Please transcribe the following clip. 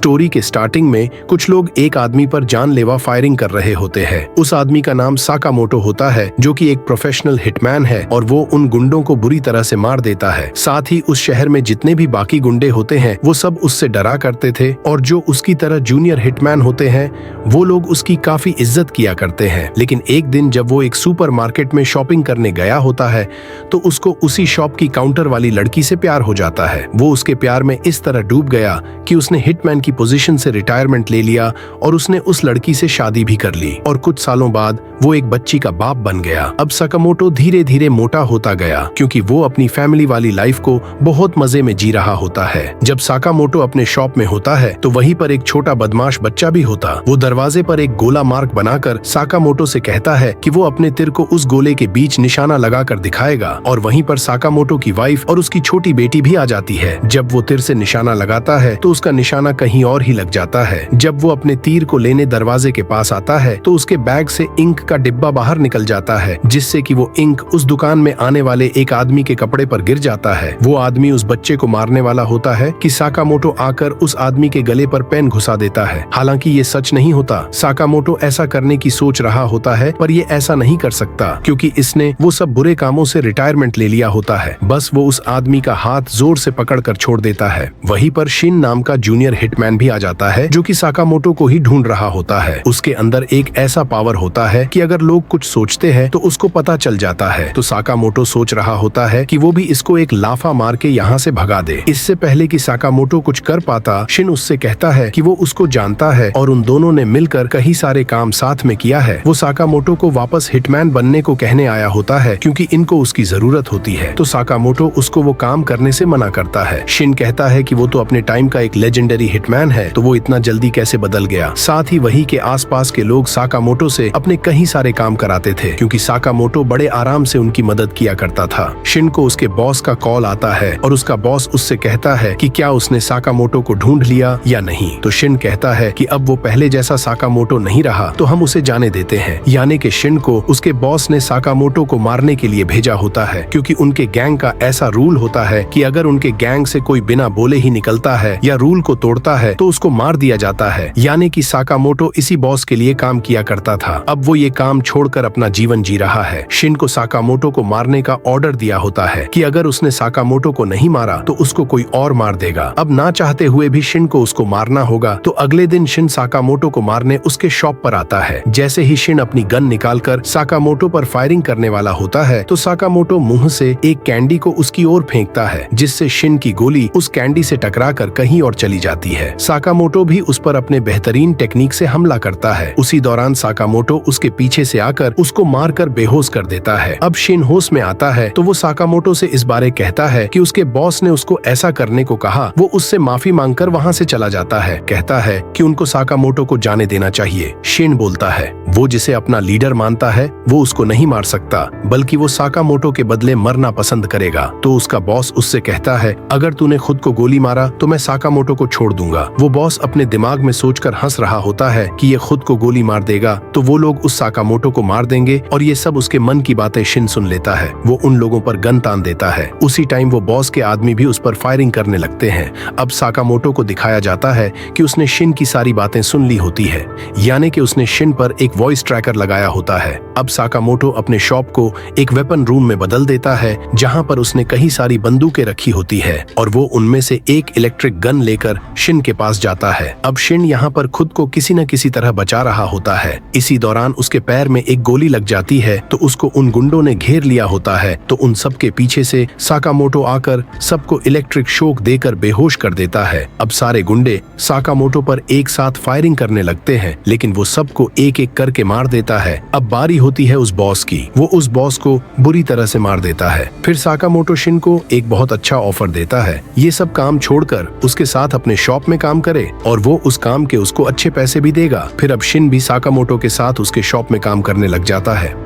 Story के starting में कुछ लोग एक आदमी पर जानलेवा फायरिंग कर रहे होते हैं। उस आदमी का नाम साकामोटो होता है, जो कि एक प्रोफेशनल हिटमैन है और वो उन गुंडों को बुरी तरह से मार देता है। साथ ही उस शहर में जितने भी बाकी गुंडे होते हैं वो सब उससे डरा करते थे और जो उसकी तरह जूनियर हिटमैन होते हैं वो लोग उसकी काफी इज्जत किया करते हैं। लेकिन एक दिन जब वो एक सुपरमार्केट में शॉपिंग करने गया होता है तो उसको उसी शॉप की काउंटर वाली लड़की से प्यार हो जाता है। वो उसके प्यार में इस तरह डूब गया कि उसने हिटमैन की पोजीशन से रिटायरमेंट ले लिया और उसने उस लड़की से शादी भी कर ली और कुछ सालों बाद वो एक बच्ची का बाप बन गया। अब साकामोटो धीरे धीरे मोटा होता गया क्योंकि वो अपनी फैमिली वाली लाइफ को बहुत मजे में जी रहा होता है। जब साकामोटो अपने शॉप में होता है तो वहीं पर एक छोटा बदमाश बच्चा भी होता। वो दरवाजे पर एक गोला मार्क बनाकर साकामोटो से कहता है कि वो अपने तिर को उस गोले के बीच निशाना लगाकर दिखाएगा और वहीं पर साकामोटो की वाइफ और उसकी छोटी बेटी भी आ जाती है। जब वो तिर से निशाना लगाता है तो उसका निशाना कहीं और ही लग जाता है। जब वो अपने तीर को लेने दरवाजे के पास आता है तो उसके बैग से इंक का डिब्बा बाहर निकल जाता है, जिससे कि वो इंक उस दुकान में आने वाले एक आदमी के कपड़े पर गिर जाता है। वो आदमी उस बच्चे को मारने वाला होता है कि साकामोटो आकर उस आदमी के गले पर पेन घुसा देता है। हालांकि ये सच नहीं होता। साकामोटो ऐसा करने की सोच रहा होता है पर ये ऐसा नहीं कर सकता क्योंकि इसने वो सब बुरे कामों से रिटायरमेंट ले लिया होता है। बस वो उस आदमी का हाथ जोर से पकड़कर छोड़ देता है। वहीं पर शिन नाम का जूनियर हिटमैन भी आ जाता है जो कि साकामोटो को ही ढूंढ रहा होता है। उसके अंदर एक ऐसा पावर होता है कि अगर लोग कुछ सोचते हैं तो उसको पता चल जाता है। तो साकामोटो सोच रहा होता है कि वो भी इसको एक लाफा मार के यहाँ से भगा दे। इससे पहले कि साकामोटो कुछ कर पाता, शिन उससे कहता है कि वो उसको जानता है और उन दोनों ने मिलकर कई सारे काम साथ में किया है। वो साकामोटो को वापस हिटमैन बनने को कहने आया होता है क्योंकि इनको उसकी जरूरत होती है। तो साकामोटो उसको वो काम करने से मना करता है। शिन कहता है कि वो तो अपने टाइम का एक लेजेंडरी हिटमैन है, तो वो इतना जल्दी कैसे बदल गया। साथ ही वही के आसपास के लोग साकामोटो से अपने कई सारे काम कराते थे क्योंकि साकामोटो बड़े आराम से उनकी मदद किया करता था। शिन को उसके बॉस का कॉल आता है और उसका बॉस उससे कहता है कि क्या उसने साकामोटो को ढूंढ लिया या नहीं। तो शिन कहता है कि अब वो पहले जैसा साकामोटो नहीं रहा तो हम उसे जाने देते हैं। यानी कि शिन को उसके बॉस ने साकामोटो को मारने के लिए भेजा होता है क्योंकि उनके गैंग का ऐसा रूल होता है कि अगर उनके गैंग से कोई बिना बोले ही निकलता है या रूल को तोड़ता है तो उसको मार दिया जाता है। यानी कि साकामोटो इसी बॉस के लिए काम किया करता था। अब वो ये काम छोड़कर अपना जीवन जी रहा है। शिन को साकामोटो को मारने का ऑर्डर दिया होता है कि अगर उसने साकामोटो को नहीं मारा तो उसको कोई और मार देगा। अब ना चाहते हुए भी शिन को उसको मारना होगा। तो अगले दिन शिन साकामोटो को मारने उसके शॉप पर आता है। जैसे ही शिन अपनी गन निकालकर साकामोटो पर फायरिंग करने वाला होता है तो साकामोटो मुंह से एक कैंडी को उसकी ओर फेंकता है, जिससे शिन की गोली उस कैंडी से टकराकर कहीं और चली जाती है। साकामोटो भी उस पर अपने बेहतरीन टेक्निक से हमला करता है। उसी दौरान साकामोटो उसके पीछे से आकर उसको मारकर बेहोश कर देता है। अब शिन होश में आता है तो वो साकामोटो से इस बारे कहता है कि उसके बॉस ने उसको ऐसा करने को कहा। वो उससे माफी मांगकर वहाँ से चला जाता है। कहता है कि उनको साकामोटो को जाने देना चाहिए। शिन बोलता है वो जिसे अपना लीडर मानता है वो उसको नहीं मार सकता, बल्कि वो साकामोटो के बदले मरना पसंद करेगा। तो उसका बॉस उससे कहता है अगर तूने खुद को गोली मारा तो मैं साकामोटो को छोड़ दूंगा। वो बॉस अपने दिमाग में सोचकर हंस रहा होता है कि ये खुद को गोली मार देगा तो वो लोग उस साकामोटो को मार देंगे और ये सब उसके मन की बातें शिन सुन लेता है। वो उन लोगों पर गन तान देता है। उसी टाइम वो बॉस के आदमी भी उस पर फायरिंग करने लगते हैं। अब साकामोटो को दिखाया जाता है कि उसने शिन की सारी बातें सुन ली होती है, यानी कि उसने शिन पर एक वॉइस ट्रैकर लगाया होता है। अब साकामोटो अपने शॉप को एक वेपन रूम में बदल देता है जहां पर उसने कई सारी बंदूकें रखी होती है और वो उनमें से एक इलेक्ट्रिक गन लेकर शिन के पास जाता है। अब शिन यहाँ पर खुद को किसी न किसी तरह बचा रहा होता है। इसी दौरान उसके पैर में एक गोली लग जाती है तो उसको उन गुंडों ने घेर लिया होता है। तो उन सब के पीछे से साकामोटो आकर सबको इलेक्ट्रिक शॉक देकर बेहोश कर देता है। अब सारे गुंडे साकामोटो पर एक साथ फायरिंग करने लगते हैं, लेकिन वो सबको एक एक करके मार देता है। अब बारी होती है उस बॉस की। वो उस बॉस को बुरी तरह से मार देता है। फिर साकामोटो शिन को एक बहुत अच्छा ऑफर देता है, ये सब काम छोड़कर उसके साथ अपने शॉप में काम करे और वो उस काम के उसको अच्छे पैसे भी देगा। फिर अब शिन भी साकामोटो के साथ उसके शॉप में काम करने लग जाता है।